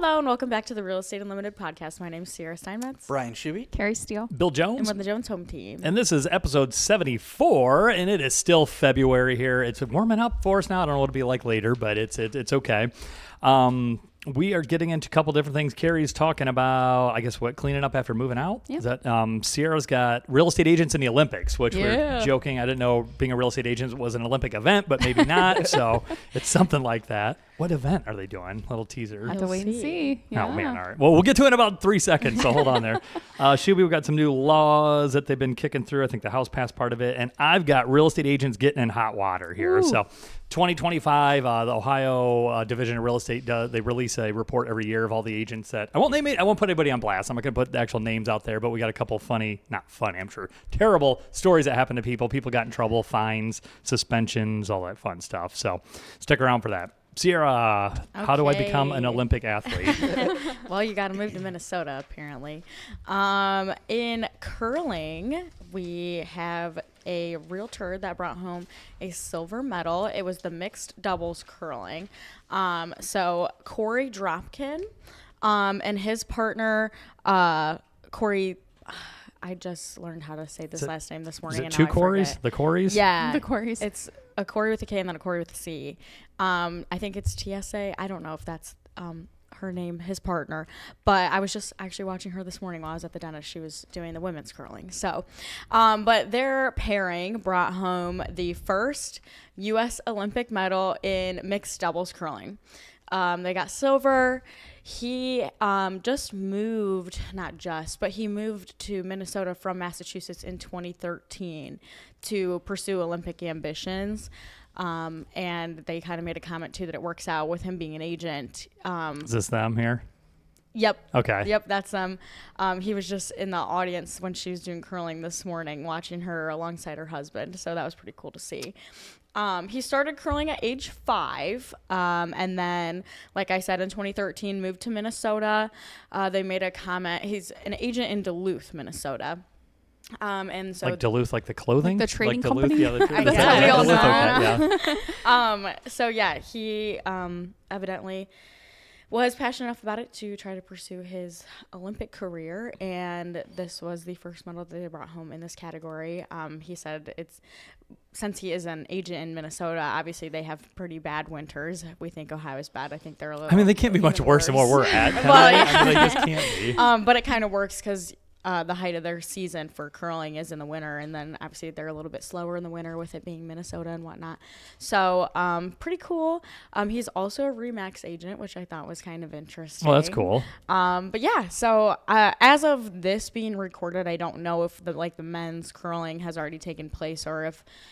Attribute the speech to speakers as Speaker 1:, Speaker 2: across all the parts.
Speaker 1: Hello and welcome back to the Real Estate Unlimited podcast. My name is Sierra Steinmetz.
Speaker 2: Brian Shuby.
Speaker 3: Carrie Steele.
Speaker 4: Bill Jones.
Speaker 1: And we're the Jones home team.
Speaker 4: And this is episode 74, and it is still February here. It's warming up for us now. I don't know what it'll be like later, but it's okay. We are getting into a couple different things. Carrie's talking about, I guess, cleaning up after moving out?
Speaker 3: Yeah.
Speaker 4: Is that, Sierra's got real estate agents in the Olympics, which we're joking. I didn't know being a real estate agent was an Olympic event, but maybe not. So it's something like that. What event are they doing? Little teaser.
Speaker 3: Have to wait and see. Yeah.
Speaker 4: Oh, man. All right. Well, we'll get to it in about 3 seconds, so hold on there. Shuby, we've got some new laws that they've been kicking through. I think the House passed part of it. And I've got real estate agents getting in hot water here. Ooh. So 2025, the Ohio Division of Real Estate, they release a report every year of all the agents that, I won't put anybody on blast. I'm not going to put the actual names out there, but we got a couple not funny, I'm sure, terrible stories that happened to people. People got in trouble, fines, suspensions, all that fun stuff. So stick around for that. Sierra, okay. How do I become an Olympic athlete?
Speaker 1: Well, you got to move to Minnesota, apparently. In curling, we have a realtor that brought home a silver medal. It was the mixed doubles curling. So Corey Dropkin and his partner, Corey... I just learned how to say this last name this morning.
Speaker 4: Is it two Corys? The Corys?
Speaker 1: Yeah.
Speaker 3: The Corys.
Speaker 1: It's a Corey with a K and then a Corey with a C. I think it's TSA. I don't know if that's her name, his partner. But I was just actually watching her this morning while I was at the dentist. She was doing the women's curling. So, but their pairing brought home the first U.S. Olympic medal in mixed doubles curling. They got silver. He he moved to Minnesota from Massachusetts in 2013 to pursue Olympic ambitions. And they kind of made a comment, too, that it works out with him being an agent.
Speaker 4: Is this them here?
Speaker 1: Yep.
Speaker 4: Okay.
Speaker 1: Yep, that's them. He was just in the audience when she was doing curling this morning, watching her alongside her husband. So that was pretty cool to see. He started curling at age 5, and then, like I said, in 2013, moved to Minnesota. They made a comment. He's an agent in Duluth, Minnesota. And so
Speaker 4: like Duluth, like the clothing?
Speaker 3: Like the trading
Speaker 4: Duluth?
Speaker 3: company?
Speaker 4: Yeah,
Speaker 3: That's how we all know.
Speaker 4: Okay, yeah.
Speaker 1: So, yeah, he evidently was passionate enough about it to try to pursue his Olympic career, and this was the first medal that they brought home in this category. He said since he is an agent in Minnesota, obviously they have pretty bad winters. We think Ohio's bad. I think they're a little.
Speaker 4: I mean, they can't be much worse than what we're at.
Speaker 1: Well, yeah.
Speaker 4: I mean, they just can't be.
Speaker 1: But it kind of works because the height of their season for curling is in the winter, and then obviously they're a little bit slower in the winter with it being Minnesota and whatnot. So pretty cool. He's also a Remax agent, which I thought was kind of interesting.
Speaker 4: Well, that's cool.
Speaker 1: But yeah, so as of this being recorded, I don't know if the men's curling has already taken place or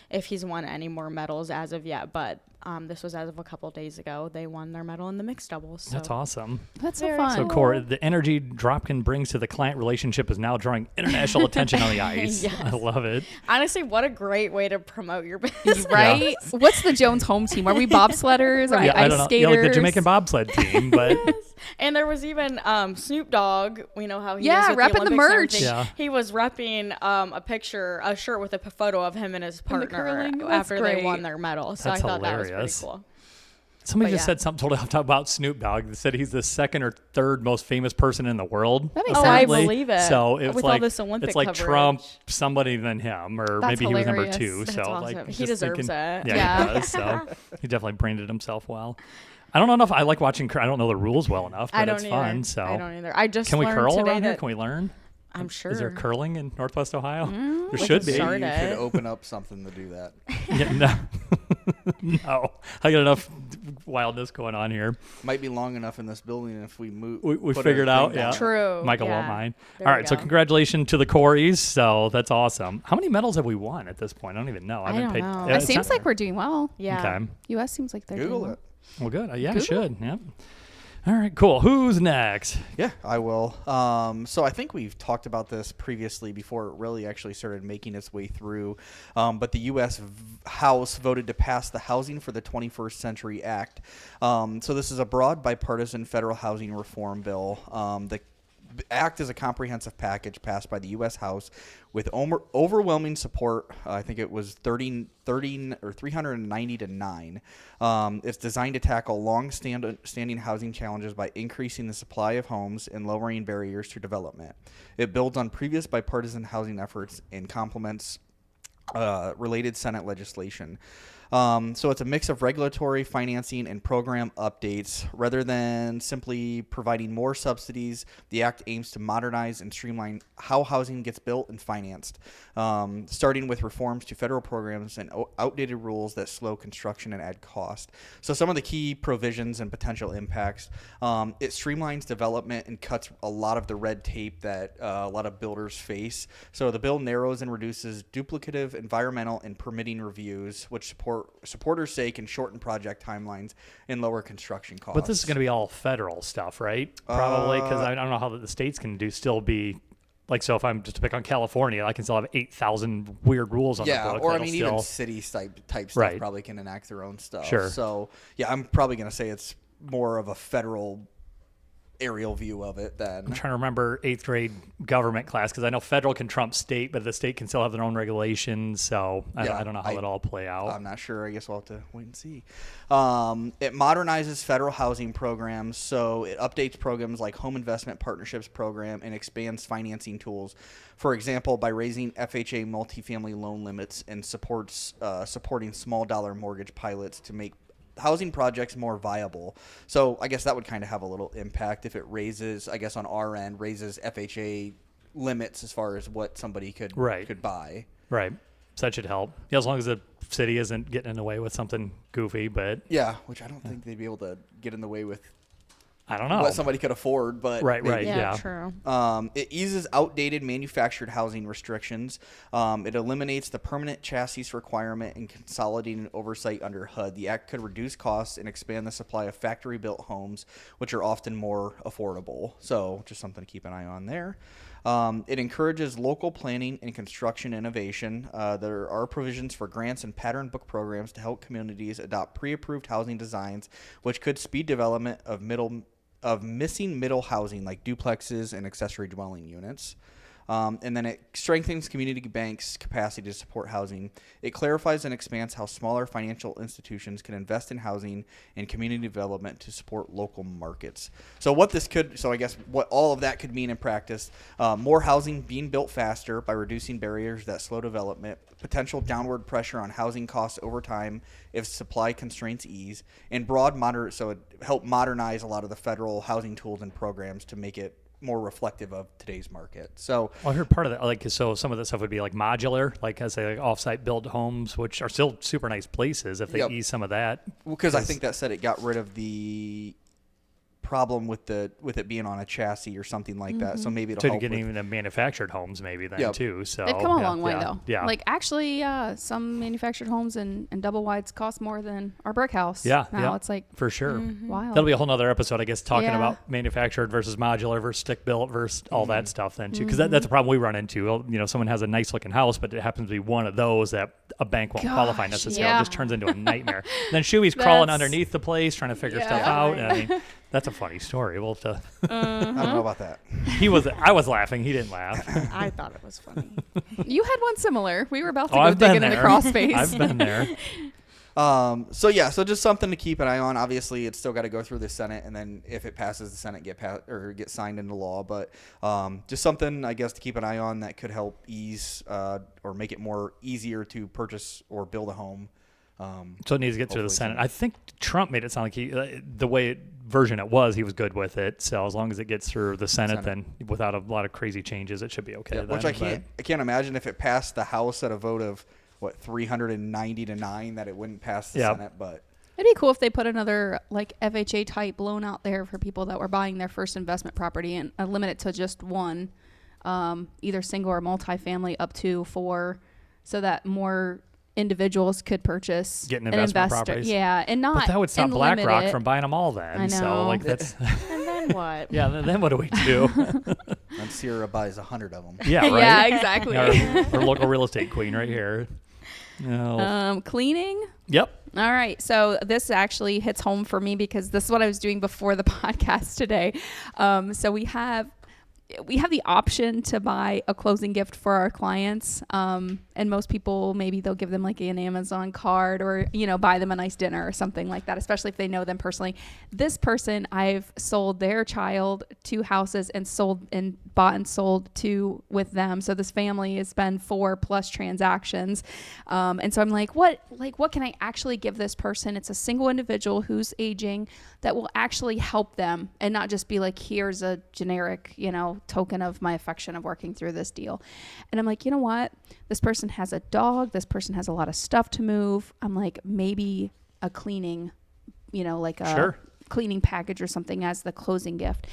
Speaker 1: if he's won any more medals as of yet. But this was as of a couple days ago. They won their medal in the mixed doubles. So.
Speaker 4: That's awesome.
Speaker 3: That's so fun.
Speaker 4: So, Corey, the energy Dropkin brings to the client relationship is now drawing international attention on the ice.
Speaker 1: Yes.
Speaker 4: I love it.
Speaker 1: Honestly, what a great way to promote your business.
Speaker 3: Right? Yeah. What's the Jones home team? Are we bobsledders? Are we
Speaker 4: I
Speaker 3: ice
Speaker 4: don't know.
Speaker 3: skaters?
Speaker 4: Yeah, like the Jamaican bobsled team. But
Speaker 1: Yes. And there was even Snoop Dogg. We know how he is with
Speaker 3: repping the merch.
Speaker 1: Yeah. He was repping a shirt with a photo of him and his partner after they won their medal. So
Speaker 4: That's
Speaker 1: I thought
Speaker 4: hilarious.
Speaker 1: that was pretty cool.
Speaker 4: Somebody just said something totally off top about Snoop Dogg. They said he's the second or third most famous person in the world.
Speaker 3: That makes
Speaker 1: sense.
Speaker 3: sense.
Speaker 1: I believe it.
Speaker 4: So it's
Speaker 1: with
Speaker 4: like
Speaker 1: all this Olympic
Speaker 4: it's like
Speaker 1: coverage.
Speaker 4: Trump, somebody than him, or
Speaker 3: That's
Speaker 4: maybe
Speaker 3: hilarious.
Speaker 4: he was number 2.
Speaker 1: That's
Speaker 4: so
Speaker 1: awesome.
Speaker 4: like
Speaker 1: He deserves it.
Speaker 4: Yeah, he does. So he definitely branded himself well. I don't know if I like watching. I don't know the rules well enough, but it's fun. So
Speaker 1: I don't either. I just
Speaker 4: can we
Speaker 1: learned
Speaker 4: curl
Speaker 1: today
Speaker 4: around here?
Speaker 1: that
Speaker 4: Can we learn?
Speaker 1: I'm sure.
Speaker 4: Is there curling in Northwest Ohio? There
Speaker 1: we
Speaker 4: should
Speaker 1: can
Speaker 4: be.
Speaker 1: start
Speaker 2: You
Speaker 1: it.
Speaker 2: could open up something to do that.
Speaker 4: Yeah, no. No, I got enough wildness going on here.
Speaker 2: Might be long enough in this building if we move.
Speaker 4: We figured out. Yeah,
Speaker 1: True.
Speaker 4: Michael
Speaker 1: yeah.
Speaker 4: won't mind.
Speaker 1: There
Speaker 4: All
Speaker 1: we
Speaker 4: right, so
Speaker 1: go.
Speaker 4: congratulations to the Coreys. So that's awesome. How many medals have we won at this point? I don't even know.
Speaker 1: I don't know.
Speaker 4: Yeah,
Speaker 3: It seems like we're doing well.
Speaker 1: Yeah.
Speaker 4: Okay.
Speaker 3: U.S. seems like they're
Speaker 2: Google
Speaker 3: doing
Speaker 2: it.
Speaker 4: Well, good. Yeah, I
Speaker 3: Google
Speaker 4: should. Yep. All right, cool. Who's next?
Speaker 2: Yeah, I will. So I think we've talked about this previously before it really actually started making its way through. But the U.S. House voted to pass the Housing for the 21st Century Act. So this is a broad bipartisan federal housing reform bill. The act is a comprehensive package passed by the U.S. House with overwhelming support. I think it was 390 to 9. It's designed to tackle long-standing housing challenges by increasing the supply of homes and lowering barriers to development. It builds on previous bipartisan housing efforts and complements related Senate legislation. So it's a mix of regulatory, financing, and program updates. Rather than simply providing more subsidies, the Act aims to modernize and streamline how housing gets built and financed, starting with reforms to federal programs and outdated rules that slow construction and add cost. So some of the key provisions and potential impacts, it streamlines development and cuts a lot of the red tape that a lot of builders face. So the bill narrows and reduces duplicative environmental and permitting reviews, which supporters say can shorten project timelines and lower construction costs.
Speaker 4: But this is going to be all federal stuff, right? Probably, because I don't know how the states can still be. Like, so if I'm just to pick on California, I can still have 8,000 weird rules on the book.
Speaker 2: Or I mean, even city type stuff probably can enact their own stuff.
Speaker 4: Sure.
Speaker 2: So, yeah, I'm probably going to say it's more of a federal aerial view of it than.
Speaker 4: I'm trying to remember 8th grade government class, because I know federal can trump state, but the state can still have their own regulations. So I don't know how it all play out.
Speaker 2: I'm not sure. I guess we'll have to wait and see. It modernizes federal housing programs. So it updates programs like Home Investment Partnerships Program and expands financing tools. For example, by raising FHA multifamily loan limits and supporting small dollar mortgage pilots to make housing projects more viable. So I guess that would kind of have a little impact if it raises, I guess on our end, raises FHA limits as far as what somebody could buy.
Speaker 4: Right. So that should help. Yeah, as long as the city isn't getting in the way with something goofy, but
Speaker 2: yeah, which I don't think they'd be able to get in the way with.
Speaker 4: I don't know
Speaker 2: what somebody could afford, but
Speaker 4: right,
Speaker 1: yeah, true.
Speaker 2: It eases outdated manufactured housing restrictions. It eliminates the permanent chassis requirement and consolidating oversight under HUD. The act could reduce costs and expand the supply of factory-built homes, which are often more affordable. So, just something to keep an eye on there. It encourages local planning and construction innovation. There are provisions for grants and pattern book programs to help communities adopt pre-approved housing designs, which could speed development of missing middle housing like duplexes and accessory dwelling units. And then it strengthens community banks' capacity to support housing. It clarifies and expands how smaller financial institutions can invest in housing and community development to support local markets. So I guess what all of that could mean in practice, more housing being built faster by reducing barriers that slow development, potential downward pressure on housing costs over time if supply constraints ease, and so it helped modernize a lot of the federal housing tools and programs to make it more reflective of today's market. So
Speaker 4: I heard part of that, so some of that stuff would be like modular, like I say, like offsite built homes, which are still super nice places if they ease some of that.
Speaker 2: Because I think that said it got rid of the problem with it being on a chassis or something like that. So maybe it'll help
Speaker 4: get even the manufactured homes maybe then too. So
Speaker 3: they've come a long way though.
Speaker 4: Yeah.
Speaker 3: Like actually, some manufactured homes and double wides cost more than our brick house.
Speaker 4: Yeah.
Speaker 3: Now it's like
Speaker 4: for sure.
Speaker 3: Wild.
Speaker 4: That'll be a whole nother episode, I guess, talking about manufactured versus modular versus stick built versus all that stuff then too. Because that's a problem we run into. Someone has a nice looking house, but it happens to be one of those that a bank won't qualify necessarily. It just turns into a nightmare. Then Shuey's crawling underneath the place trying to figure stuff out. And I mean, that's a funny story. We'll have to.
Speaker 2: I don't know about that.
Speaker 4: I was laughing. He didn't laugh.
Speaker 1: I thought it was funny.
Speaker 3: You had one similar. We were about to go digging in the crawl space.
Speaker 4: I've been there.
Speaker 2: So just something to keep an eye on. Obviously, it's still got to go through the Senate, and then if it passes the Senate, get signed into law. But just something, I guess, to keep an eye on that could help ease or make it more easier to purchase or build a home.
Speaker 4: So it needs to get through the Senate. I think Trump made it sound like the way version it was, he was good with it. So as long as it gets through the Senate, then without a lot of crazy changes, it should be okay.
Speaker 2: Yeah, which I can't imagine if it passed the House at a vote of 390 to 9 that it wouldn't pass the Senate. But
Speaker 3: it'd be cool if they put another like FHA type loan out there for people that were buying their first investment property and limit it to just one, either single or multifamily up to 4, so that more individuals could purchase
Speaker 4: get an investment properties.
Speaker 3: Yeah, and not.
Speaker 4: But that would stop BlackRock from buying them all then.
Speaker 3: I know.
Speaker 4: So like that's.
Speaker 1: And then what?
Speaker 4: Yeah, then what do we do?
Speaker 2: And Sierra buys 100 of them.
Speaker 4: Yeah, right.
Speaker 3: Yeah, exactly.
Speaker 4: Our local real estate queen right here. No.
Speaker 3: Cleaning.
Speaker 4: Yep.
Speaker 3: All right. So this actually hits home for me because this is what I was doing before the podcast today. So we have we have the option to buy a closing gift for our clients. And most people, maybe they'll give them like an Amazon card or, buy them a nice dinner or something like that, especially if they know them personally. This person, I've sold their child 2 houses and bought and sold 2 with them. So this family has been 4+ transactions. And so I'm like, what can I actually give this person? It's a single individual who's aging that will actually help them and not just be like, here's a generic, token of my affection of working through this deal. And I'm like, you know what? This person has a dog. This person has a lot of stuff to move. I'm like, maybe a cleaning, like a
Speaker 4: Sure.
Speaker 3: cleaning package or something as the closing gift.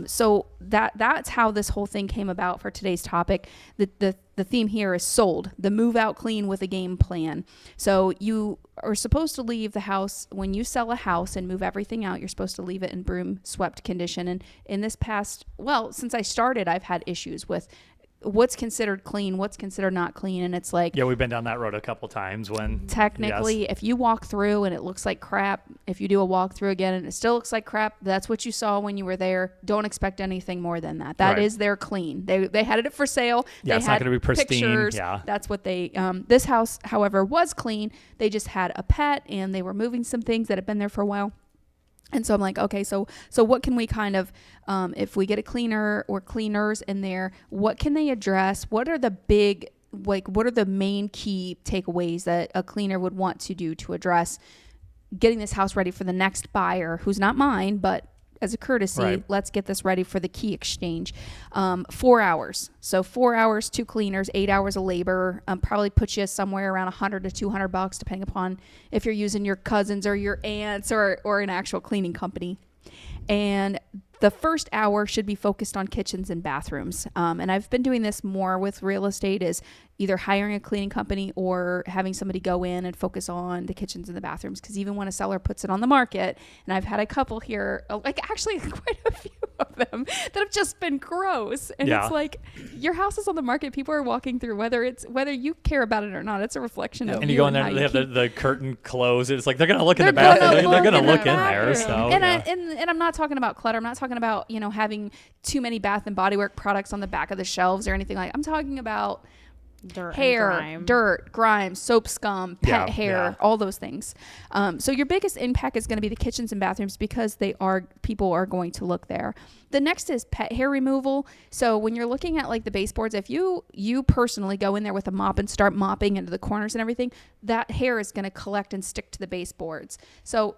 Speaker 3: So that's how this whole thing came about for today's topic. The theme here is sold, the move out clean with a game plan. So you are supposed to leave the house when you sell a house and move everything out. You're supposed to leave it in broom swept condition. And in this since I started, I've had issues with what's considered clean, what's considered not clean. And it's like,
Speaker 4: Yeah, we've been down that road a couple times when
Speaker 3: technically, if you walk through and it looks like crap, if you do a walkthrough again and it still looks like crap, that's what you saw when you were there. Don't expect anything more than that. That
Speaker 4: Right.
Speaker 3: is their clean. They had it for sale.
Speaker 4: Yeah,
Speaker 3: they
Speaker 4: it's not
Speaker 3: had
Speaker 4: gonna be pristine.
Speaker 3: pictures.
Speaker 4: Yeah.
Speaker 3: That's what they, this house, however, was clean. They just had a pet and they were moving some things that had been there for a while. And so I'm like, okay, so what can we kind of, if we get a cleaner or cleaners in there, what can they address? What are the main key takeaways that a cleaner would want to do to address getting this house ready for the next buyer, who's not mine, but as a courtesy,
Speaker 4: Right.
Speaker 3: let's get this ready for the key exchange. 4 hours. So 4 hours, 2 cleaners, 8 hours of labor, probably puts you somewhere around $100 to $200, depending upon if you're using your cousins or your aunts or an actual cleaning company. And the first hour should be focused on kitchens and bathrooms. And I've been doing this more with real estate, is either hiring a cleaning company or having somebody go in and focus on the kitchens and the bathrooms. Because even when a seller puts it on the market, and I've had a couple here, like actually quite a few of them that have just been gross. And
Speaker 4: Yeah.
Speaker 3: it's like, your house is on the market. People are walking through, whether you care about it or not. It's a reflection of
Speaker 4: And you
Speaker 3: you
Speaker 4: go in there
Speaker 3: how
Speaker 4: and
Speaker 3: you
Speaker 4: they have
Speaker 3: keep
Speaker 4: the curtain closed. It's like they're going to look in
Speaker 3: They're
Speaker 4: the bathroom.
Speaker 3: gonna
Speaker 4: They're going to
Speaker 3: look
Speaker 4: look
Speaker 3: in
Speaker 4: in
Speaker 3: the
Speaker 4: there.
Speaker 3: bathroom.
Speaker 4: So,
Speaker 3: And I'm not talking about clutter. I'm not talking about, having too many Bath and Body Work products on the back of the shelves or anything like that. I'm talking about
Speaker 1: Dirt,
Speaker 3: hair,
Speaker 1: and grime.
Speaker 3: dirt, grime, soap scum, pet
Speaker 4: Yeah,
Speaker 3: hair,
Speaker 4: yeah.
Speaker 3: all those things. So your biggest impact is going to be the kitchens and bathrooms because people are going to look there. The next is pet hair removal. So when you're looking at like the baseboards, if you personally go in there with a mop and start mopping into the corners and everything, that hair is going to collect and stick to the baseboards. So,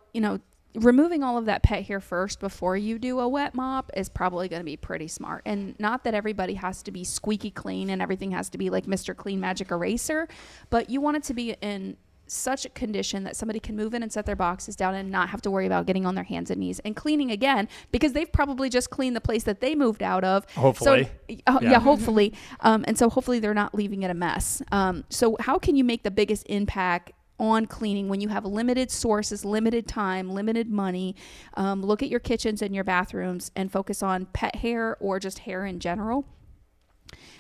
Speaker 3: removing all of that pet hair first before you do a wet mop is probably going to be pretty smart. And not that everybody has to be squeaky clean and everything has to be like Mr. Clean Magic Eraser, but you want it to be in such a condition that somebody can move in and set their boxes down and not have to worry about getting on their hands and knees and cleaning again, because they've probably just cleaned the place that they moved out of.
Speaker 4: Hopefully.
Speaker 3: Yeah, hopefully. And so hopefully they're not leaving it a mess. So how can you make the biggest impact on cleaning when you have limited sources, limited time, limited money? Look at your kitchens and your bathrooms and focus on pet hair or just hair in general.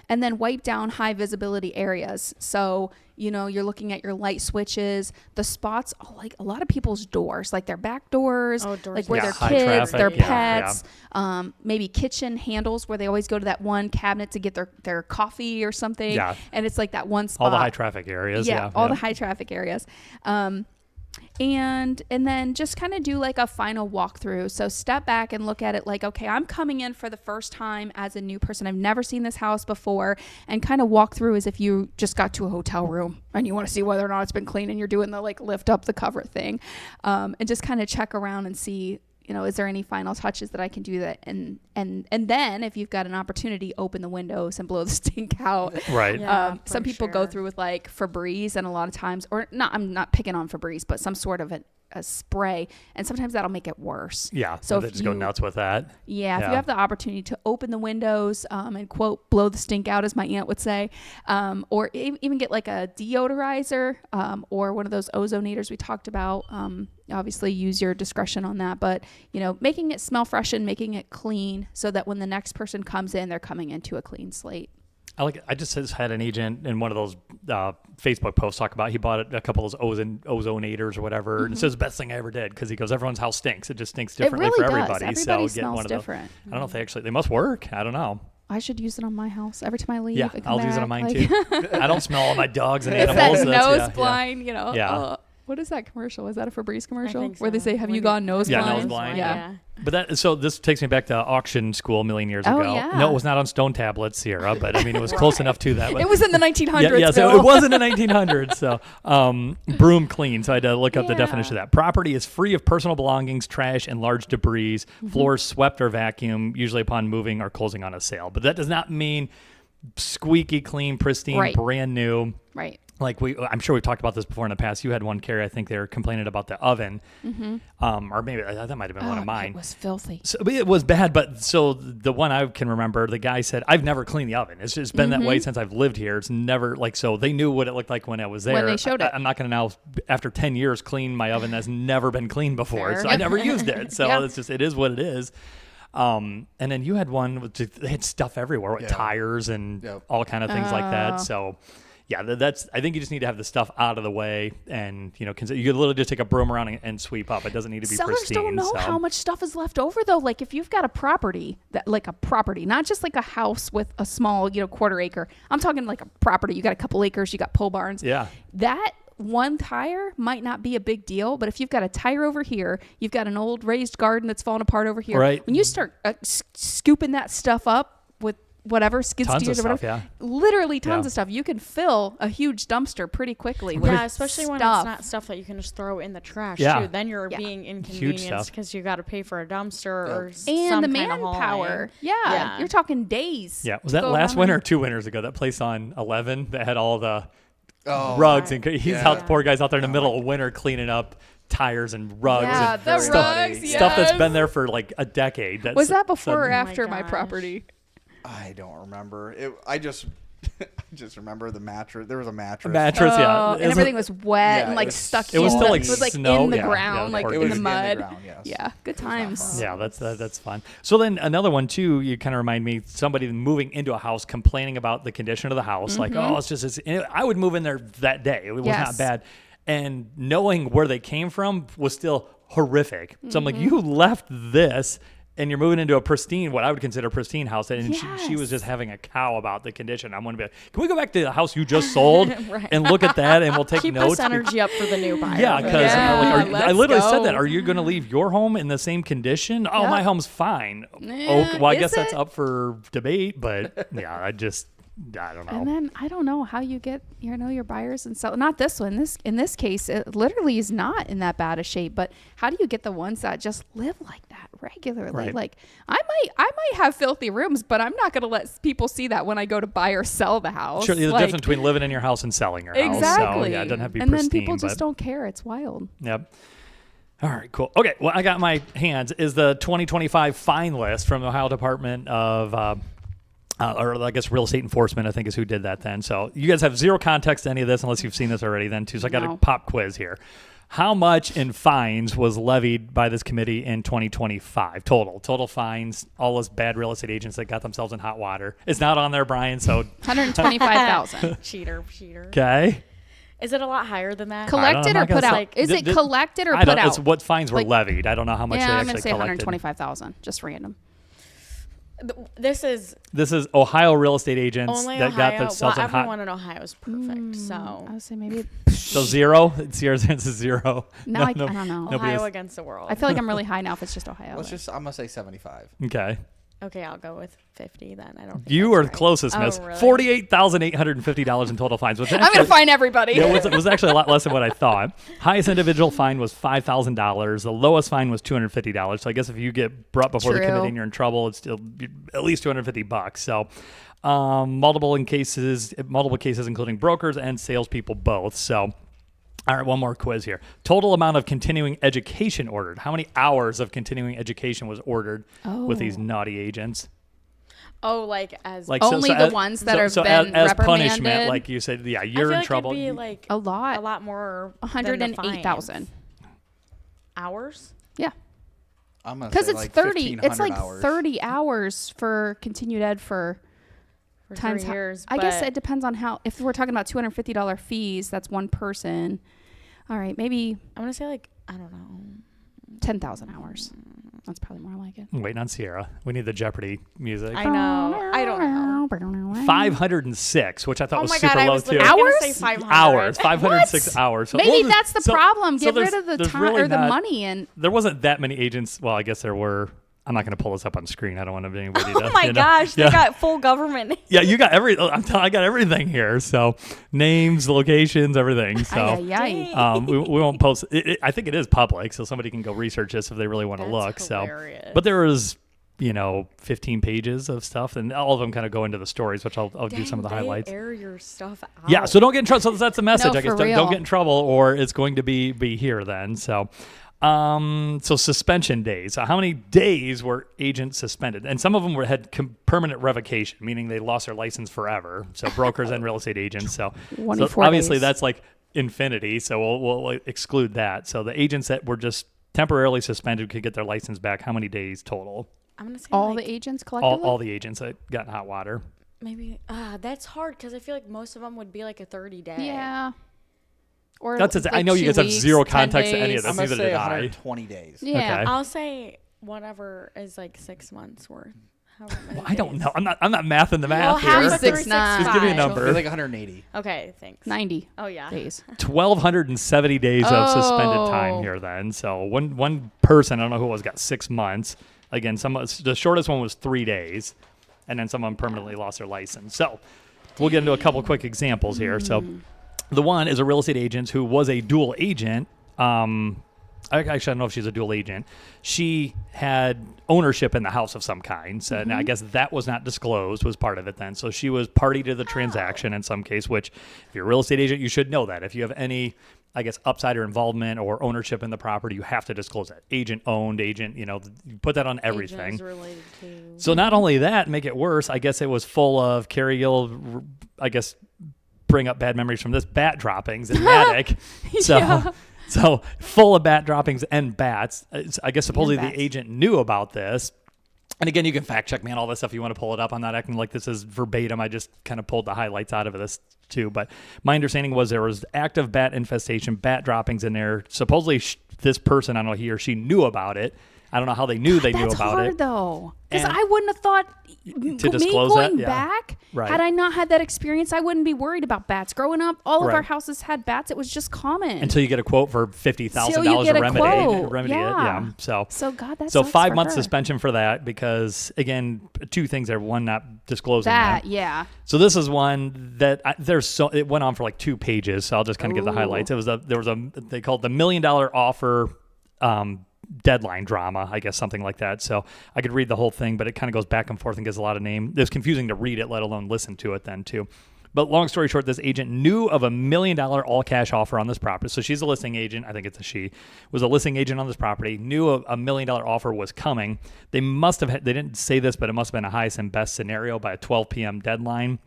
Speaker 3: And then wipe down high visibility areas. So, you're looking at your light switches, the spots, like a lot of people's doors, like their back doors,
Speaker 1: Oh, doors
Speaker 3: like where
Speaker 4: Yeah,
Speaker 3: their
Speaker 4: high
Speaker 3: kids,
Speaker 4: traffic,
Speaker 3: their
Speaker 4: yeah,
Speaker 3: pets, maybe kitchen handles where they always go to that one cabinet to get their coffee or something.
Speaker 4: Yeah.
Speaker 3: And it's like that one spot.
Speaker 4: all the high traffic areas. Yeah.
Speaker 3: All the high traffic areas. And then just kind of do like a final walkthrough. So step back and look at it like, okay, I'm coming in for the first time as a new person. I've never seen this house before, and kind of walk through as if you just got to a hotel room and you want to see whether or not it's been cleaned, and you're doing the like lift up the cover thing, and just kind of check around and see, is there any final touches that I can do that? And then if you've got an opportunity, open the windows and blow the stink out.
Speaker 4: Right.
Speaker 1: Yeah,
Speaker 3: Some
Speaker 1: for
Speaker 3: people go
Speaker 1: sure.
Speaker 3: through with like Febreze, and a lot of times, or not, I'm not picking on Febreze, but some sort of a spray, and sometimes that'll make it worse.
Speaker 4: Yeah.
Speaker 3: So
Speaker 4: So they
Speaker 3: if
Speaker 4: just go
Speaker 3: you-
Speaker 4: nuts with that.
Speaker 3: Yeah, if
Speaker 4: Yeah.
Speaker 3: you have the opportunity to open the windows and quote, blow the stink out, as my aunt would say, or even get like a deodorizer or one of those ozonators we talked about. Obviously use your discretion on that, but making it smell fresh and making it clean so that when the next person comes in, they're coming into a clean slate.
Speaker 4: I just had an agent in one of those Facebook posts talk about he bought a couple of those ozonators or whatever, and it says the best thing I ever did, because he goes, everyone's house stinks. It just stinks differently
Speaker 3: really
Speaker 4: for
Speaker 3: does.
Speaker 4: everybody.
Speaker 3: Everybody
Speaker 4: So get
Speaker 3: smells
Speaker 4: one of
Speaker 3: different.
Speaker 4: those. I don't know if they must work. I don't know.
Speaker 3: I should use it on my house every time I leave.
Speaker 4: Yeah,
Speaker 3: and come
Speaker 4: I'll use it
Speaker 3: back,
Speaker 4: on mine
Speaker 3: like-
Speaker 4: too. I don't smell all my dogs and
Speaker 3: It's
Speaker 4: animals.
Speaker 3: that
Speaker 4: That's-
Speaker 3: nose
Speaker 4: yeah,
Speaker 3: blind, you know.
Speaker 4: Yeah.
Speaker 3: What is that commercial? Is that a Febreze commercial
Speaker 1: think
Speaker 3: where they
Speaker 1: so.
Speaker 3: say, "Have
Speaker 1: When
Speaker 3: you gone nose
Speaker 4: Yeah,
Speaker 3: blind?"
Speaker 4: nose blind.
Speaker 3: Yeah.
Speaker 4: But that, so this takes me back to auction school a million years
Speaker 3: Oh,
Speaker 4: ago.
Speaker 3: yeah.
Speaker 4: No, it was not on stone tablets, Sierra, but I mean, it was close enough to that. But
Speaker 3: It was in the 1900s.
Speaker 4: yeah, so
Speaker 3: Bill.
Speaker 4: it was in the 1900s. So broom clean. So I had to look up the
Speaker 3: Yeah.
Speaker 4: definition of that. Property is free of personal belongings, trash, and large debris.
Speaker 3: Mm-hmm.
Speaker 4: Floors swept or vacuumed, usually upon moving or closing on a sale. But that does not mean squeaky clean, pristine,
Speaker 3: Right.
Speaker 4: brand new.
Speaker 3: Right.
Speaker 4: Like I'm sure we've talked about this before in the past. You had one, Carrie. I think they were complaining about the oven, or maybe that might have been one of mine.
Speaker 3: It was filthy.
Speaker 4: So it was bad, but so the one I can remember, the guy said, "I've never cleaned the oven. It's just been that way since I've lived here. It's never like so." They knew what it looked like when I was there.
Speaker 3: When they showed it.
Speaker 4: I'm not going to now, after 10 years, clean my oven that's never been cleaned before.
Speaker 1: Fair.
Speaker 4: So I never used it. So
Speaker 3: Yeah.
Speaker 4: it's just it is what it is. And then you had one with they had stuff everywhere, with
Speaker 2: Yeah.
Speaker 4: tires and
Speaker 2: Yep.
Speaker 4: all kind of things like that. So. Yeah, that's. I think you just need to have the stuff out of the way, and you can literally just take a broom around and sweep up. It doesn't need to be
Speaker 3: Sellers
Speaker 4: pristine.
Speaker 3: don't know
Speaker 4: so.
Speaker 3: how much stuff is left over though. Like if you've got a property not just like a house with a small, quarter acre. I'm talking like a property. You got a couple acres. You got pole barns.
Speaker 4: Yeah.
Speaker 3: That one tire might not be a big deal, but if you've got a tire over here, you've got an old raised garden that's fallen apart over here.
Speaker 4: Right.
Speaker 3: When you start scooping that stuff up with whatever skid
Speaker 4: Tons
Speaker 3: steers
Speaker 4: of
Speaker 3: or
Speaker 4: stuff,
Speaker 3: whatever,
Speaker 4: yeah.
Speaker 3: literally tons
Speaker 4: Yeah.
Speaker 3: of stuff. You can fill a huge dumpster pretty quickly. With
Speaker 1: Yeah, especially when it's
Speaker 3: stuff.
Speaker 1: not stuff that you can just throw in the trash
Speaker 4: Yeah.
Speaker 1: too. Then you're
Speaker 3: Yeah.
Speaker 1: being
Speaker 4: stuff.
Speaker 1: inconvenienced because you got to pay for a dumpster or
Speaker 3: and
Speaker 1: some
Speaker 3: the
Speaker 1: kind of
Speaker 3: manpower.
Speaker 1: hauling.
Speaker 3: Yeah, you're talking days.
Speaker 4: Yeah, was
Speaker 3: to
Speaker 4: that
Speaker 3: go
Speaker 4: last
Speaker 3: around
Speaker 4: winter or
Speaker 3: and-
Speaker 4: 2 winters ago? That place on 11 that had all the
Speaker 2: Oh,
Speaker 4: rugs,
Speaker 1: right.
Speaker 4: and he's
Speaker 2: Yeah.
Speaker 4: out. The poor guy's out there in the middle of winter cleaning up tires and rugs
Speaker 3: Yeah,
Speaker 4: and
Speaker 3: the
Speaker 4: stuff,
Speaker 3: rugs.
Speaker 4: stuff that's
Speaker 3: yes.
Speaker 4: been there for like a decade. That's,
Speaker 3: Was that before or
Speaker 1: Oh my
Speaker 3: after my
Speaker 1: gosh.
Speaker 3: property?
Speaker 2: I don't remember. I just remember the mattress. There was a mattress.
Speaker 4: mattress? Yeah,
Speaker 3: Oh,
Speaker 4: It
Speaker 3: and
Speaker 4: was-
Speaker 3: everything was wet
Speaker 2: Yeah,
Speaker 3: and
Speaker 2: it
Speaker 3: like
Speaker 2: was-
Speaker 3: stuck.
Speaker 4: It was
Speaker 3: in
Speaker 4: still
Speaker 3: the,
Speaker 4: like
Speaker 3: it was like
Speaker 4: snow.
Speaker 3: in the
Speaker 4: Yeah,
Speaker 3: ground,
Speaker 4: yeah,
Speaker 3: like
Speaker 4: or
Speaker 2: It
Speaker 3: in
Speaker 2: was
Speaker 3: the
Speaker 2: in
Speaker 3: mud.
Speaker 2: the ground, yes.
Speaker 3: Yeah, good
Speaker 2: It was not
Speaker 3: times.
Speaker 2: fun.
Speaker 4: Yeah, that's fun. So then another one too. You kind of remind me somebody moving into a house complaining about the condition of the house. Like, oh, it's just. I would move in there that day. It was
Speaker 3: Yes.
Speaker 4: not bad, and knowing where they came from was still horrific. So I'm like, you left this. And you're moving into a pristine, what I would consider pristine house, and she was
Speaker 3: Yes.
Speaker 4: just having a cow about the condition. I'm going to be like, can we go back to the house you just sold
Speaker 1: Right.
Speaker 4: and look at that, and we'll take
Speaker 1: Keep
Speaker 4: notes?
Speaker 1: this energy up for the new buyer.
Speaker 4: Yeah, because
Speaker 3: Yeah,
Speaker 4: I
Speaker 3: let's
Speaker 4: literally said
Speaker 3: go.
Speaker 4: that. Are you going to leave your home in the same condition? Oh,
Speaker 3: Yep.
Speaker 4: my home's fine.
Speaker 3: Yeah,
Speaker 4: well, I
Speaker 3: is
Speaker 4: guess that's
Speaker 3: it?
Speaker 4: up for debate, but yeah, I don't know.
Speaker 3: And then I don't know how you get your buyers and sell. Not this one. In this case, it literally is not in that bad a shape. But how do you get the ones that just live like that regularly?
Speaker 4: Right.
Speaker 3: Like I might have filthy rooms, but I'm not going to let people see that when I go to buy or sell the house.
Speaker 4: Sure, there's a
Speaker 3: Like,
Speaker 4: difference between living in your house and selling your house.
Speaker 3: exactly.
Speaker 4: So, yeah, it doesn't have to be
Speaker 3: and
Speaker 4: pristine.
Speaker 3: then people just
Speaker 4: but-
Speaker 3: don't care. It's wild.
Speaker 4: Yep. All right, cool. Okay, well, I got my hands is the 2025 fine list from the Ohio Department of, or I guess Real Estate Enforcement, I think is who did that then. So you guys have zero context to any of this unless you've seen this already then too. So I got
Speaker 3: No.
Speaker 4: a pop quiz here. How much in fines was levied by this committee in 2025? Total fines, all those bad real estate agents that got themselves in hot water. It's not on there, Brian, so
Speaker 3: 125,000.
Speaker 1: cheater.
Speaker 4: okay.
Speaker 1: Is it a lot higher than that?
Speaker 3: Collected
Speaker 4: I'm
Speaker 3: or
Speaker 4: not gonna
Speaker 3: put
Speaker 4: say-
Speaker 3: out? Is it
Speaker 4: Th-
Speaker 3: collected or
Speaker 4: I
Speaker 3: put
Speaker 4: don't,
Speaker 3: out?
Speaker 4: It's what fines were
Speaker 3: Like-
Speaker 4: levied. I don't know how much
Speaker 3: Yeah,
Speaker 4: they
Speaker 3: I'm
Speaker 4: actually
Speaker 3: gonna say
Speaker 4: collected.
Speaker 3: 125,000. Just random.
Speaker 1: This is
Speaker 4: This is Ohio real estate agents
Speaker 1: only
Speaker 4: that
Speaker 1: Ohio.
Speaker 4: got themselves in
Speaker 1: everyone
Speaker 4: hot.
Speaker 1: in Ohio is perfect. So
Speaker 3: I would say maybe.
Speaker 4: So zero. It's yours. It's a zero.
Speaker 3: No, I don't know.
Speaker 4: nobody
Speaker 1: Ohio
Speaker 4: is-
Speaker 1: against the world.
Speaker 3: I feel like I'm really high now if it's just Ohio.
Speaker 2: I'm gonna say 75.
Speaker 4: Okay.
Speaker 1: Okay, I'll go with 50 then. I don't think
Speaker 4: You
Speaker 1: that's
Speaker 4: are
Speaker 1: right.
Speaker 4: closest,
Speaker 1: Oh,
Speaker 4: miss.
Speaker 1: really?
Speaker 4: $48,850 in total fines. Which
Speaker 3: I'm going to
Speaker 4: actually-
Speaker 3: find everybody.
Speaker 4: Yeah, it was actually a lot less than what I thought. Highest individual fine was $5,000. The lowest fine was $250. So I guess if you get brought before the
Speaker 3: True.
Speaker 4: committee and you're in trouble, it's still at least $250. So multiple cases, including brokers and salespeople both. So. All right, one more quiz here. Total amount of continuing education ordered. How many hours of continuing education was ordered with these naughty agents?
Speaker 1: Oh, like as
Speaker 4: Like
Speaker 3: Only the ones that have been
Speaker 4: as punishment,
Speaker 3: reprimanded?
Speaker 4: like you said, yeah,
Speaker 1: I
Speaker 4: you're
Speaker 1: feel
Speaker 4: in
Speaker 1: like
Speaker 4: trouble.
Speaker 1: It'd be like
Speaker 3: A lot.
Speaker 1: a lot more.
Speaker 3: 108,000.
Speaker 1: Hours.
Speaker 3: Yeah.
Speaker 2: I'm gonna
Speaker 3: Because
Speaker 2: say
Speaker 3: it's
Speaker 2: like
Speaker 3: 30.
Speaker 2: 1,500
Speaker 3: It's like
Speaker 2: hours.
Speaker 3: 30 hours for continued ed for
Speaker 1: For
Speaker 3: times
Speaker 1: 3
Speaker 3: how-
Speaker 1: years.
Speaker 3: I guess
Speaker 1: but
Speaker 3: it depends on how. If we're talking about $250 fees, that's one person. All right, maybe
Speaker 1: I'm gonna say like I don't know.
Speaker 3: 10,000 hours. That's probably more like it.
Speaker 4: I'm waiting on Sierra. We need the Jeopardy music.
Speaker 1: I know. I don't know.
Speaker 4: 506, which I thought
Speaker 1: Oh
Speaker 4: was
Speaker 1: my
Speaker 4: super
Speaker 1: God, I
Speaker 4: low
Speaker 1: was
Speaker 4: too.
Speaker 1: literally gonna
Speaker 3: Hours?
Speaker 1: say 500.
Speaker 4: Hours, 506 hours. So,
Speaker 3: Maybe
Speaker 4: well,
Speaker 3: that's the problem. Get rid of the
Speaker 4: there's
Speaker 3: time
Speaker 4: really
Speaker 3: or the
Speaker 4: not-
Speaker 3: money and
Speaker 4: There wasn't that many agents. Well, I guess there were. I'm not going to pull this up on screen. I don't want anybody to.
Speaker 1: Oh my gosh, they got full government.
Speaker 4: Yeah, you got I got everything here. So names, locations, everything. So
Speaker 3: Ay, ay, ay.
Speaker 4: we won't post. I think it is public, so somebody can go research this if they really want to look.
Speaker 1: hilarious.
Speaker 4: So, but there was 15 pages of stuff, and all of them kind of go into the stories, which I'll do some of the highlights.
Speaker 1: Air your stuff out.
Speaker 4: Yeah, so don't get in trouble. So that's the message.
Speaker 3: No,
Speaker 4: I guess
Speaker 3: for
Speaker 4: don't
Speaker 3: real.
Speaker 4: get in trouble, or it's going to be here then. So. So suspension days. So how many days were agents suspended? And some of them had permanent revocation, meaning they lost their license forever. So brokers and real estate agents. So
Speaker 3: 24
Speaker 4: obviously
Speaker 3: days.
Speaker 4: that's like infinity. So we'll exclude that. So the agents that were just temporarily suspended could get their license back. How many days total?
Speaker 1: I'm gonna say
Speaker 3: all
Speaker 1: like,
Speaker 3: the agents collectively.
Speaker 4: All the agents that got in hot water.
Speaker 1: maybe. That's hard because I feel like most of them would be like a 30-day.
Speaker 3: Yeah. Or
Speaker 4: That's
Speaker 3: like
Speaker 4: I know you
Speaker 3: 2
Speaker 4: guys have
Speaker 3: weeks,
Speaker 4: zero
Speaker 3: 10
Speaker 4: context to any of
Speaker 3: days.
Speaker 4: this.
Speaker 2: I'm gonna
Speaker 4: Neither
Speaker 2: say
Speaker 4: did I.
Speaker 2: 120 days.
Speaker 3: Yeah.
Speaker 4: Okay.
Speaker 1: I'll say whatever is like 6 months worth. However many
Speaker 4: I don't
Speaker 1: days.
Speaker 4: know. I'm not mathing the math
Speaker 1: Well,
Speaker 4: here.
Speaker 1: half of
Speaker 3: 365.
Speaker 4: Just give me a
Speaker 2: I
Speaker 4: number.
Speaker 2: feel like 180.
Speaker 1: Okay, thanks.
Speaker 3: 90
Speaker 1: Oh yeah.
Speaker 3: days.
Speaker 4: 1,270 days of suspended
Speaker 3: Oh.
Speaker 4: time here then. So one person, I don't know who it was, got 6 months. Again, the shortest one was 3 days. And then someone permanently lost their license. So we'll get into a couple quick examples here. So the one is a real estate agent who was a dual agent. Actually, I don't know if she's a dual agent. She had ownership in the house of some kind. So, and I guess that was not disclosed, was part of it then. So she was party to the transaction in some case, which if you're a real estate agent, you should know that. If you have any, I guess, upside or involvement or ownership in the property, you have to disclose that. Agent owned, agent, you put that on everything.
Speaker 1: Agent is related to.
Speaker 4: So not only that, make it worse, I guess it was full of, Carrie, you'll, I guess, bring up bad memories from this, bat droppings in the attic. So full of bat droppings and bats. I guess supposedly
Speaker 3: bats.
Speaker 4: the agent knew about this. And again, you can fact check me on all this stuff. You want to pull it up. I'm not acting like this is verbatim. I just kind of pulled the highlights out of this too. But my understanding was there was active bat infestation, bat droppings in there. Supposedly this person, I don't know, he or she knew about it. I don't know how they knew they knew
Speaker 3: That's
Speaker 4: about
Speaker 3: hard
Speaker 4: it.
Speaker 3: though, because
Speaker 4: And-
Speaker 3: I wouldn't have thought
Speaker 4: To
Speaker 3: me
Speaker 4: disclose
Speaker 3: going
Speaker 4: that? Yeah.
Speaker 3: back.
Speaker 4: Right.
Speaker 3: Had I not had that experience, I wouldn't be worried about bats. Growing up, all of
Speaker 4: Right.
Speaker 3: our houses had bats. It was just common.
Speaker 4: Until you get a quote for $50,000
Speaker 3: Till you get
Speaker 4: to
Speaker 3: a
Speaker 4: remedy
Speaker 3: quote.
Speaker 4: it.
Speaker 3: Yeah.
Speaker 4: So
Speaker 3: God, that
Speaker 4: So
Speaker 3: sucks
Speaker 4: 5
Speaker 3: for
Speaker 4: months
Speaker 3: her.
Speaker 4: suspension for that because, again, 2 things there. One, not disclosing
Speaker 3: That,
Speaker 4: that.
Speaker 3: yeah.
Speaker 4: So this is one that it went on for like 2 pages. So I'll just kind of give the
Speaker 3: Ooh.
Speaker 4: highlights. They called the $1 million offer deadline drama, I guess, something like that. So I could read the whole thing, but it kind of goes back and forth and gives a lot of name. It's confusing to read it, let alone listen to it then too. But long story short, this agent knew of $1 million all cash offer on this property. So she's a listing agent. I think it's a she. Was a listing agent on this property. Knew a $1 million offer was coming. They didn't say this, but it must have been a highest and best scenario by a 12 p.m. deadline.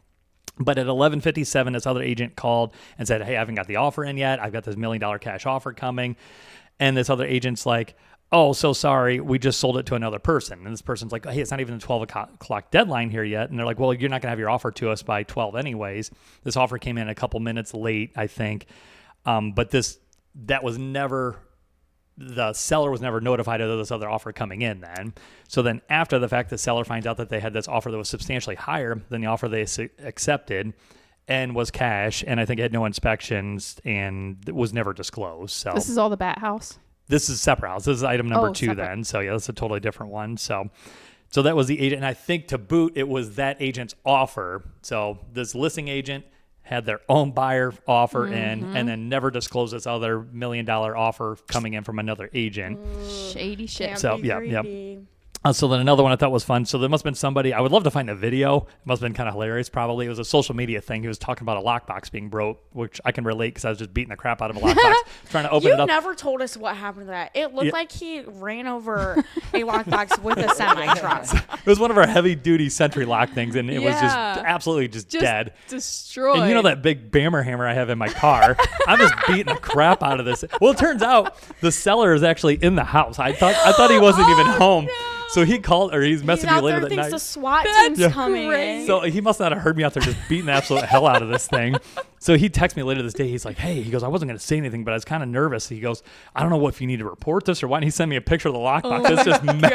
Speaker 4: But at 11:57, this other agent called and said, "Hey, I haven't got the offer in yet. I've got this $1 million cash offer coming." And this other agent's like, "Oh, so sorry. We just sold it to another person." And this person's like, "Hey, it's not even the 12 o'clock deadline here yet." And they're like, "Well, you're not going to have your offer to us by 12 anyways." This offer came in a couple minutes late, I think. But the seller was never notified of this other offer coming in then. So then after the fact, the seller finds out that they had this offer that was substantially higher than the offer they accepted and was cash. And I think it had no inspections and it was never disclosed. So
Speaker 3: This is all the bat house.
Speaker 4: this is separate house. This is item number 2
Speaker 3: separate.
Speaker 4: then. So yeah, that's a totally different one. So that was the agent. And I think to boot, it was that agent's offer. So this listing agent had their own buyer offer in and then never disclosed this other $1 million offer coming in from another agent.
Speaker 3: Shady shit.
Speaker 1: Can't
Speaker 4: So,
Speaker 1: be
Speaker 4: yeah.
Speaker 1: greedy.
Speaker 4: So then another one I thought was fun. So there must have been somebody, I would love to find a video. It must have been kind of hilarious probably. It was a social media thing. He was talking about a lockbox being broke, which I can relate because I was just beating the crap out of a lockbox, trying to open
Speaker 1: You
Speaker 4: it up.
Speaker 1: never told us what happened to that. It looked
Speaker 4: Yeah.
Speaker 1: like he ran over a lockbox with a semi-truck.
Speaker 4: It was one of our heavy duty Sentry lock things and it was just
Speaker 3: Yeah.
Speaker 4: absolutely just dead.
Speaker 3: Destroyed.
Speaker 4: And you know that big Bammer hammer I have in my car? I'm just beating the crap out of this. Well, it turns out the seller is actually in the house. I thought he wasn't even home. So he called, or he's
Speaker 1: He's
Speaker 4: messaging me
Speaker 1: out
Speaker 4: later
Speaker 1: there,
Speaker 4: that
Speaker 1: thinks
Speaker 4: night.
Speaker 1: the SWAT
Speaker 3: That's
Speaker 1: team's
Speaker 4: Yeah.
Speaker 1: coming in.
Speaker 3: great.
Speaker 4: So he must not have heard me out there just beating the absolute hell out of this thing. So he texted me later this day. He's like, hey, he goes, I wasn't going to say anything, but I was kind of nervous. He goes, I don't know if you need to report this or why. And he sent me a picture of the lockbox. It's just mangled.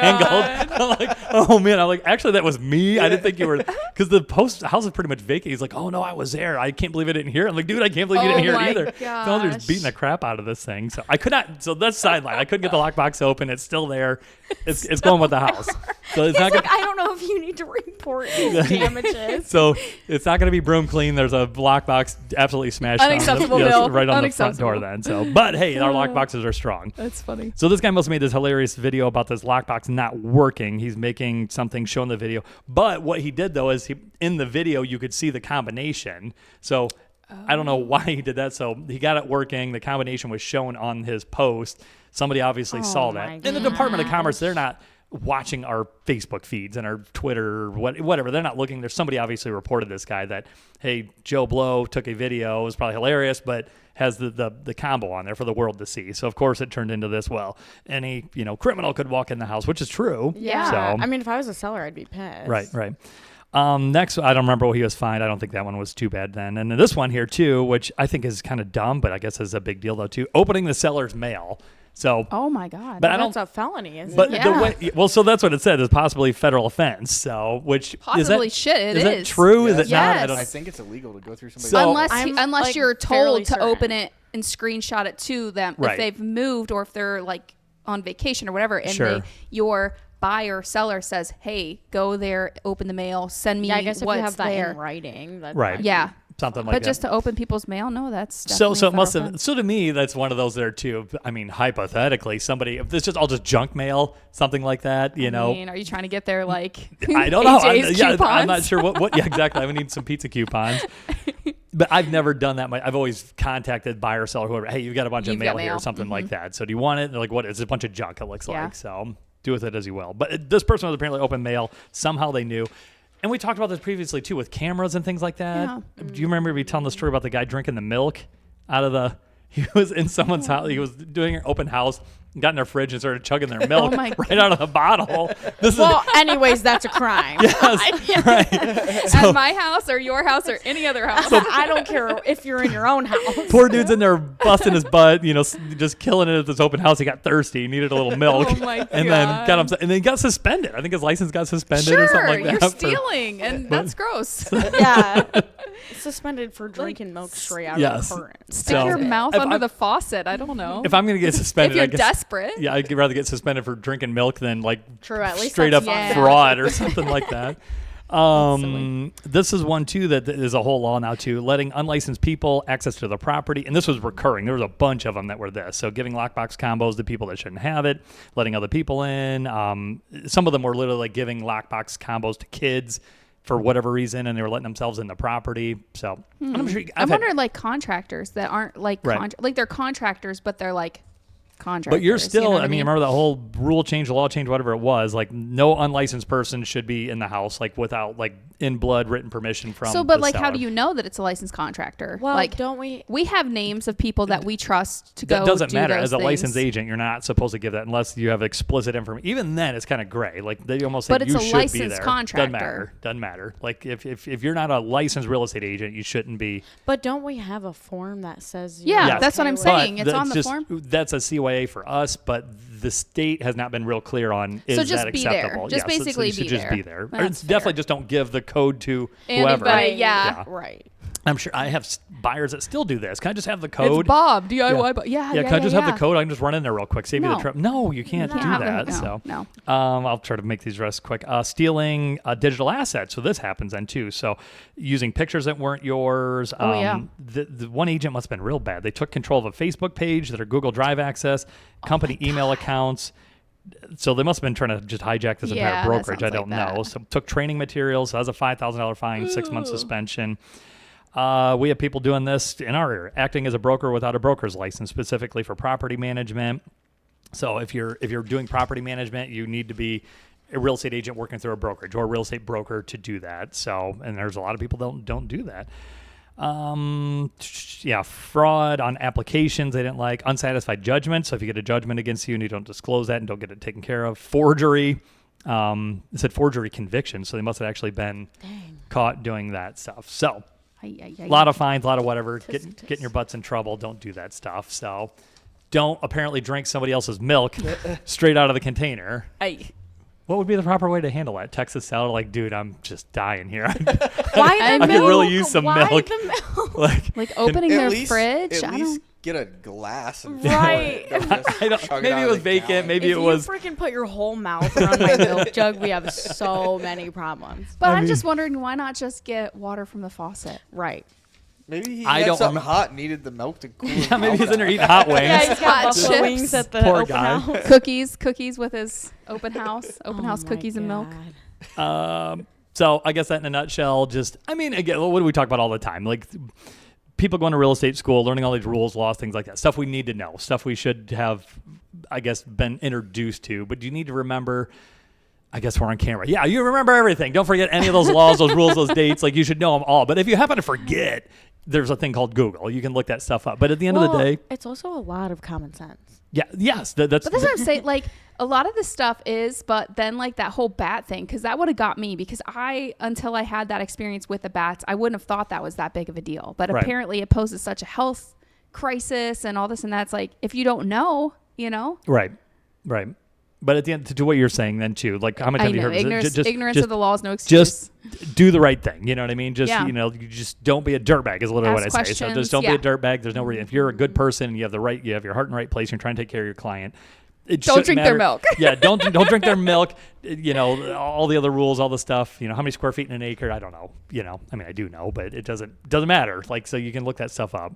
Speaker 4: I'm like, oh, man. I'm like, actually, that was me. I didn't think you were. Because the house is pretty much vacant. He's like, oh, no, I was there. I can't believe I didn't hear it. I'm like, dude, I can't believe you didn't hear it either. So they're just beating the crap out of this thing. So I could not. So that's sideline. I couldn't get the lockbox open. It's still there. It's going with the house. So it's not
Speaker 1: like, I don't know if you need to report these damages.
Speaker 4: So it's not going to be broom clean. There's a lockbox absolutely smashed
Speaker 3: Unacceptable,
Speaker 4: yes,
Speaker 3: Bill.
Speaker 4: right on the front door then. So, but hey, our lockboxes are strong.
Speaker 3: That's funny.
Speaker 4: So this guy must have made this hilarious video about this lockbox not working. He's making something showing the video. But what he did though is in the video you could see the combination. So I don't know why he did that. So he got it working. The combination was shown on his post. Somebody obviously saw that. In the Department of Commerce, they're not watching our Facebook feeds and our Twitter, whatever. They're not looking. There's somebody obviously reported this guy that, hey, Joe Blow took a video. It was probably hilarious, but has the combo on there for the world to see. So, of course, it turned into this. Well, any criminal could walk in the house, which is true.
Speaker 1: Yeah.
Speaker 4: So,
Speaker 1: I mean, if I was a seller, I'd be pissed.
Speaker 4: Right. Next, I don't remember what he was fined. I don't think that one was too bad then. And then this one here, too, which I think is kind of dumb, but I guess is a big deal, though, too. Opening the seller's mail. So,
Speaker 3: oh my God!
Speaker 4: But
Speaker 1: that's a felony, isn't
Speaker 4: but
Speaker 1: it?
Speaker 4: the way, so that's what it said is possibly federal offense. So, which
Speaker 3: possibly
Speaker 4: is
Speaker 3: that
Speaker 4: true?
Speaker 2: Yes.
Speaker 4: Is it not?
Speaker 2: I think it's illegal to go through somebody's
Speaker 4: So-
Speaker 3: unless you're told to open it and screenshot it to them
Speaker 4: Right.
Speaker 3: if they've moved or if they're like on vacation or whatever, and
Speaker 4: Sure.
Speaker 3: your buyer seller says, "Hey, go there, open the mail, send me
Speaker 1: Yeah, I guess if
Speaker 3: what's
Speaker 1: you have that
Speaker 3: there."
Speaker 1: in writing, that's
Speaker 4: Right.
Speaker 3: Yeah.
Speaker 4: Something like
Speaker 3: But
Speaker 4: that.
Speaker 3: just to open people's mail, no, that's
Speaker 4: So
Speaker 3: definitely
Speaker 4: it must
Speaker 3: federal
Speaker 4: have.
Speaker 3: offense.
Speaker 4: So to me, that's one of those there too. I mean, hypothetically, somebody if this just all just junk mail, something like that.
Speaker 3: I mean, are you trying to get their like
Speaker 4: I don't know.
Speaker 3: AJ's
Speaker 4: I'm
Speaker 3: coupons?
Speaker 4: not sure what. Yeah, exactly. I would need some pizza coupons. But I've never done that. I've always contacted buyer, seller, whoever. Hey, you've got a bunch of
Speaker 3: You've
Speaker 4: mail
Speaker 3: got
Speaker 4: here or
Speaker 3: mail.
Speaker 4: something like that. So do you want it? They're like, what? It's a bunch of junk. It looks
Speaker 3: Yeah.
Speaker 4: like. So do with it as you will. But this person was apparently open mail. Somehow they knew. And we talked about this previously too with cameras and things like that.
Speaker 3: Yeah.
Speaker 4: Do you remember me telling the story about the guy drinking the milk out of the? He was in someone's house. He was doing an open house. Got in their fridge and started chugging their milk
Speaker 3: my
Speaker 4: right out of the bottle. This
Speaker 1: Well, anyways, that's a crime.
Speaker 4: is right.
Speaker 3: At my house or your house or any other house.
Speaker 1: I don't care if you're in your own house.
Speaker 4: Poor dude's in there busting his butt, just killing it at this open house. He got thirsty, he needed a little milk,
Speaker 3: Oh my
Speaker 4: and then
Speaker 3: God.
Speaker 4: got him, and then he got suspended. I think his license got suspended or something like that.
Speaker 3: You're
Speaker 4: for-
Speaker 3: stealing, and that's gross.
Speaker 1: Yeah. Suspended for drinking milk straight out
Speaker 4: yes.
Speaker 1: of the current.
Speaker 3: Stick
Speaker 4: So-
Speaker 3: your mouth
Speaker 4: If
Speaker 3: under
Speaker 4: I'm-
Speaker 3: the faucet. I don't know.
Speaker 4: If I'm gonna get
Speaker 3: if
Speaker 4: suspended,
Speaker 3: you're
Speaker 4: I guess.
Speaker 3: desperate.
Speaker 4: Yeah, I'd rather get suspended for drinking milk than like
Speaker 1: True, at least
Speaker 4: straight up
Speaker 1: that's
Speaker 3: fun.
Speaker 4: fraud or something like that. This is one too that is a whole law now too, letting unlicensed people access to the property, and this was recurring. There was a bunch of them that were this. So giving lockbox combos to people that shouldn't have it, letting other people in. Some of them were literally like giving lockbox combos to kids for whatever reason, and they were letting themselves in the property. So I'm sure
Speaker 3: I wonder like contractors that aren't like
Speaker 4: Right.
Speaker 3: like they're contractors, but they're like contractors.
Speaker 4: But you're still,
Speaker 3: you know what
Speaker 4: I mean, remember that whole rule change, law change, whatever it was, like no unlicensed person should be in the house, like without like in blood written permission from
Speaker 3: So, but
Speaker 4: the
Speaker 3: like, how
Speaker 4: seller.
Speaker 3: do you know that it's a licensed contractor?
Speaker 1: Well,
Speaker 3: like,
Speaker 1: don't we?
Speaker 3: we have names of people that we trust to go.
Speaker 4: That doesn't
Speaker 3: do
Speaker 4: matter.
Speaker 3: those
Speaker 4: As a
Speaker 3: things.
Speaker 4: licensed agent, you're not supposed to give that unless you have explicit information. Even then, it's kind of gray. Like they almost say
Speaker 3: But it's
Speaker 4: you
Speaker 3: a
Speaker 4: should be
Speaker 3: licensed
Speaker 4: there.
Speaker 3: contractor.
Speaker 4: Doesn't matter. Like if you're not a licensed real estate agent, you shouldn't be.
Speaker 1: But don't we have a form that says?
Speaker 3: Yeah,
Speaker 4: Yes.
Speaker 3: that's what I'm
Speaker 1: with-
Speaker 3: saying.
Speaker 4: But
Speaker 3: It's on
Speaker 4: that's
Speaker 3: the form.
Speaker 4: That's a CYA for us, but the state has not been real clear on is
Speaker 3: So just
Speaker 4: that
Speaker 3: be there.
Speaker 4: acceptable.
Speaker 3: Just
Speaker 4: Yeah, so
Speaker 3: basically
Speaker 4: you should
Speaker 3: be
Speaker 4: just
Speaker 3: there.
Speaker 4: be there. Or
Speaker 3: That's
Speaker 4: definitely
Speaker 3: fair.
Speaker 4: just don't give the code to whoever.
Speaker 3: Anybody, yeah.
Speaker 1: Right.
Speaker 4: I'm sure I have buyers that still do this. Can I just have the code?
Speaker 3: It's Bob DIY.
Speaker 4: Yeah.
Speaker 3: Bob. Yeah,
Speaker 4: Yeah, can I just have the code? I can just run in there real quick, save you the
Speaker 3: No.
Speaker 4: trip. No, you can't do
Speaker 3: No,
Speaker 4: that.
Speaker 3: no,
Speaker 4: So
Speaker 3: no.
Speaker 4: I'll try to make these rest quick. Stealing digital assets. So this happens then too. So using pictures that weren't yours.
Speaker 3: Yeah.
Speaker 4: The one agent must have been real bad. They took control of a Facebook page, their Google Drive access, company email accounts. So they must have been trying to just hijack this
Speaker 3: Yeah,
Speaker 4: entire
Speaker 3: that
Speaker 4: brokerage. I
Speaker 3: sounds
Speaker 4: don't
Speaker 3: like
Speaker 4: know.
Speaker 3: that.
Speaker 4: So took training materials. So that's a $5,000 fine, 6-month suspension. We have people doing this in our area, acting as a broker without a broker's license, specifically for property management. So if you're doing property management, you need to be a real estate agent working through a brokerage or a real estate broker to do that. So, and there's a lot of people don't do that. Fraud on applications they didn't like, unsatisfied judgment. So if you get a judgment against you and you don't disclose that and don't get it taken care of, forgery. It said forgery conviction, so they must have actually been caught doing that stuff. So A lot of fines, a lot of whatever. Getting your butts in trouble. Don't do that stuff. So don't apparently drink somebody else's milk straight out of the container. What would be the proper way to handle that? Texas salad, like, dude, I'm just dying here.
Speaker 1: Why the
Speaker 4: I
Speaker 1: milk?
Speaker 4: could really use some
Speaker 1: Why
Speaker 4: milk.
Speaker 1: the milk?
Speaker 3: Like opening their fridge.
Speaker 2: At
Speaker 3: I
Speaker 2: least
Speaker 3: don't.
Speaker 2: get a glass. And
Speaker 1: Right.
Speaker 4: Maybe it was vacant. Maybe
Speaker 1: if
Speaker 4: it was.
Speaker 1: you freaking put your whole mouth around my milk jug, we have so many problems.
Speaker 3: But I'm just wondering, why not just get water from the faucet?
Speaker 1: Right.
Speaker 2: Maybe he
Speaker 4: I
Speaker 2: had
Speaker 4: don't
Speaker 2: something hot and needed the milk to cool his
Speaker 4: Maybe
Speaker 2: mouth
Speaker 4: he's in there
Speaker 2: down.
Speaker 4: eating hot wings.
Speaker 1: Yeah, he's got
Speaker 3: Hot
Speaker 1: buffalo
Speaker 3: chips.
Speaker 1: wings at the
Speaker 4: Poor
Speaker 1: open
Speaker 4: guy.
Speaker 1: house.
Speaker 3: Cookies with his open house
Speaker 1: Oh my
Speaker 3: cookies and milk.
Speaker 1: God.
Speaker 4: So I guess that in a nutshell, just, I mean, again, what do we talk about all the time? Like people going to real estate school, learning all these rules, laws, things like that. Stuff we need to know. Stuff we should have, I guess, been introduced to. But you need to remember, I guess we're on camera. Yeah, you remember everything. Don't forget any of those laws, those rules, those dates. Like you should know them all. But if you happen to forget, there's a thing called Google. You can look that stuff up. But at the end of the day,
Speaker 1: it's also a lot of common sense.
Speaker 4: yeah, yes,
Speaker 3: But that's what I'm saying. Like a lot of this stuff is, but then like that whole bat thing, because that would have got me. Because until I had that experience with the bats, I wouldn't have thought that was that big of a deal. But
Speaker 4: Right.
Speaker 3: apparently, it poses such a health crisis and all this and that's like if you don't know, you know.
Speaker 4: right. But at the end, to what you're saying then too, like how much
Speaker 3: I
Speaker 4: have you
Speaker 3: know
Speaker 4: heard?
Speaker 3: ignorance of the law is no excuse.
Speaker 4: Just do the right thing. You know what I mean? Just,
Speaker 3: Yeah.
Speaker 4: you just don't be a dirtbag is literally
Speaker 3: Ask
Speaker 4: what I say. So
Speaker 3: questions,
Speaker 4: just don't be
Speaker 3: yeah.
Speaker 4: a dirtbag. There's no reason. If you're a good person and you have your heart in the right place, you're trying to take care of your client. It
Speaker 3: Don't
Speaker 4: shouldn't
Speaker 3: drink their
Speaker 4: matter.
Speaker 3: milk.
Speaker 4: Yeah, don't drink their milk. You know, all the other rules, all the stuff. You know, how many square feet in an acre? I don't know. You know, I mean, I do know, but it doesn't matter. Like, so you can look that stuff up.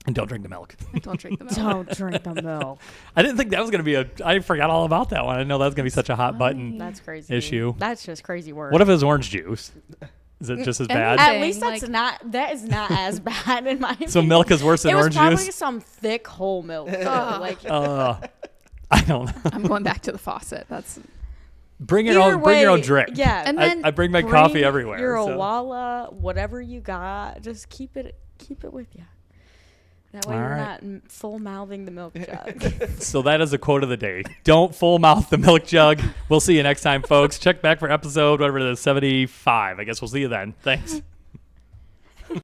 Speaker 4: And don't drink the milk.
Speaker 3: Don't drink the milk.
Speaker 1: Don't drink the milk.
Speaker 4: I didn't think that was going to be I forgot all about that one. I didn't know that was going to be such a hot button
Speaker 1: That's crazy.
Speaker 4: issue.
Speaker 1: That's just crazy work.
Speaker 4: What if it was orange juice? Is it just as bad?
Speaker 3: Anything.
Speaker 1: At least
Speaker 3: Like-
Speaker 1: that is not as bad in my opinion.
Speaker 4: So milk is worse than
Speaker 1: it was
Speaker 4: orange
Speaker 1: probably
Speaker 4: juice?
Speaker 1: some thick whole milk. Like
Speaker 4: I don't know.
Speaker 3: I'm going back to the faucet. That's
Speaker 4: Bring your own drink.
Speaker 1: Yeah.
Speaker 3: And
Speaker 4: I,
Speaker 3: then
Speaker 4: I bring my coffee everywhere.
Speaker 1: Your
Speaker 4: so.
Speaker 1: Owala, whatever you got, just keep it with you. That way
Speaker 4: All
Speaker 1: you're
Speaker 4: right.
Speaker 1: not full mouthing the milk jug.
Speaker 4: So that is a quote of the day. Don't full mouth the milk jug. We'll see you next time, folks. Check back for episode, whatever it is, 75. I guess we'll see you then. Thanks.